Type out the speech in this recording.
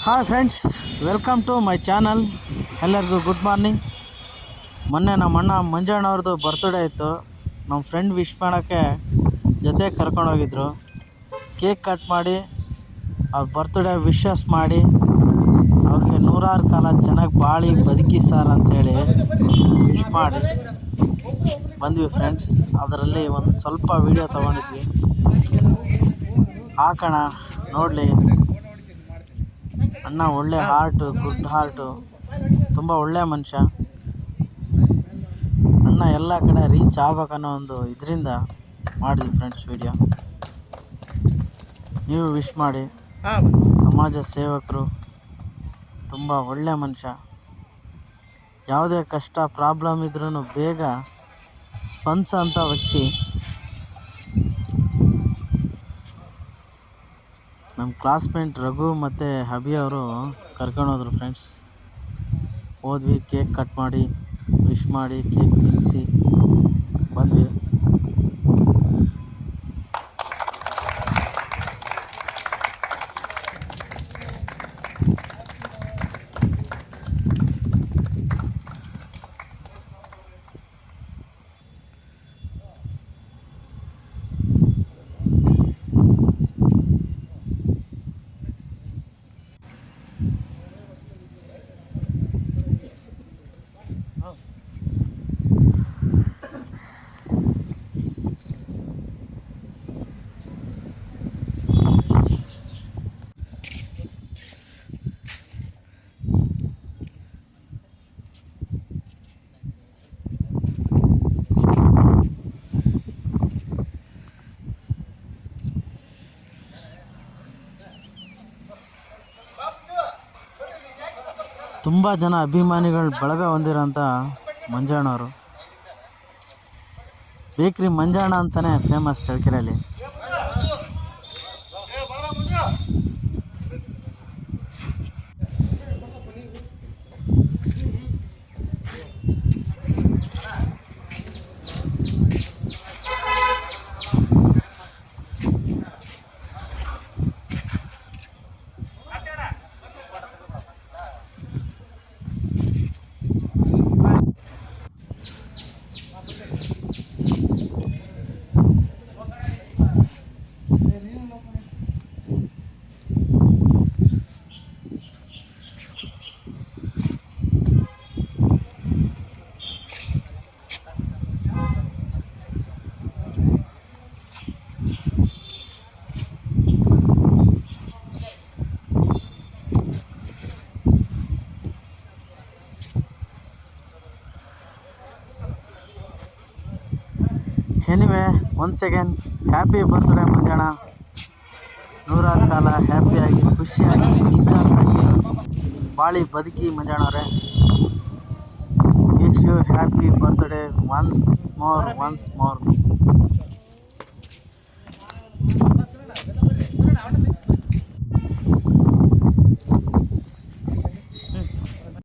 Hi friends, welcome to my channel. ಎಲ್ಲರಿಗೂ good morning. ಮೊನ್ನೆ ನಮ್ಮ ಅಣ್ಣ ಮಂಜಣ್ಣವ್ರದ್ದು ಬರ್ತ್ಡೇ ಇತ್ತು. ನಮ್ಮ ಫ್ರೆಂಡ್ ವಿಶ್ ಮಾಡೋಕ್ಕೆ ಜೊತೆ ಕರ್ಕೊಂಡೋಗಿದ್ರು. ಕೇಕ್ ಕಟ್ ಮಾಡಿ ಅವ್ರ ಬರ್ತ್ಡೇ ವಿಶಸ್ ಮಾಡಿ ಅವ್ರಿಗೆ ನೂರಾರು ಕಾಲ ಚೆನ್ನಾಗಿ ಬಾಳಿ ಬದುಕಿ ಸರ್ ಅಂಥೇಳಿ ವಿಶ್ ಮಾಡಿ ಬಂದ್ವಿ ಫ್ರೆಂಡ್ಸ್. ಅದರಲ್ಲಿ ಒಂದು ಸ್ವಲ್ಪ ವೀಡಿಯೋ ತೊಗೊಂಡಿದ್ವಿ, ಹಾಕೋಣ ನೋಡಲಿ. ಅಣ್ಣ ಒಳ್ಳೆ ಹಾರ್ಟು, ಗುಡ್ ಹಾರ್ಟು, ತುಂಬ ಒಳ್ಳೆಯ ಮನುಷ್ಯ. ಅಣ್ಣ ಎಲ್ಲ ಕಡೆ ರೀಚ್ ಆಗ್ಬೇಕನ್ನೋ ಒಂದು ಇದರಿಂದ ಮಾಡಿದ್ವಿ ಫ್ರೆಂಡ್ಸ್ ವೀಡಿಯೋ. ನೀವು ವಿಶ್ ಮಾಡಿ. ಸಮಾಜ ಸೇವಕರು, ತುಂಬ ಒಳ್ಳೆಯ ಮನುಷ್ಯ. ಯಾವುದೇ ಕಷ್ಟ ಪ್ರಾಬ್ಲಮ್ ಇದ್ರೂ ಬೇಗ ಸ್ಪಂದಿಸೋಂಥ ವ್ಯಕ್ತಿ. ನಮ್ಮ ಕ್ಲಾಸ್ಮೇಟ್ ರಘು ಮತ್ತು ಅಭಿ ಅವರು ಕರ್ಕೊಂಡೋದ್ರು ಫ್ರೆಂಡ್ಸ್. ಹೋದ್ವಿ, ಕೇಕ್ ಕಟ್ ಮಾಡಿ ವಿಶ್ ಮಾಡಿ ಕೇಕ್ ತಿನ್ನಿಸಿ ಬಂದ್ವಿ. ತುಂಬ ಜನ ಅಭಿಮಾನಿಗಳು ಬಳಗ ಹೊಂದಿರೋಂಥ ಮಂಜಣ್ಣವರು. ಬೇಕ್ರಿ ಮಂಜಣ್ಣ ಅಂತಲೇ ಫೇಮಸ್ ಚಳ್ಳಕೆರೆಯಲ್ಲಿ. Anyway, once again happy birthday Manjanna. ನೂರಾರು ಕಾಲ ಹ್ಯಾಪಿಯಾಗಿ, ಖುಷಿಯಾಗಿ, ಬಿಂದಾಸಾಗಿ ಬಾಳಿ ಬದುಕಿ ಮಂಜಣ್ಣವ್ರೆ. Wish you happy birthday once more.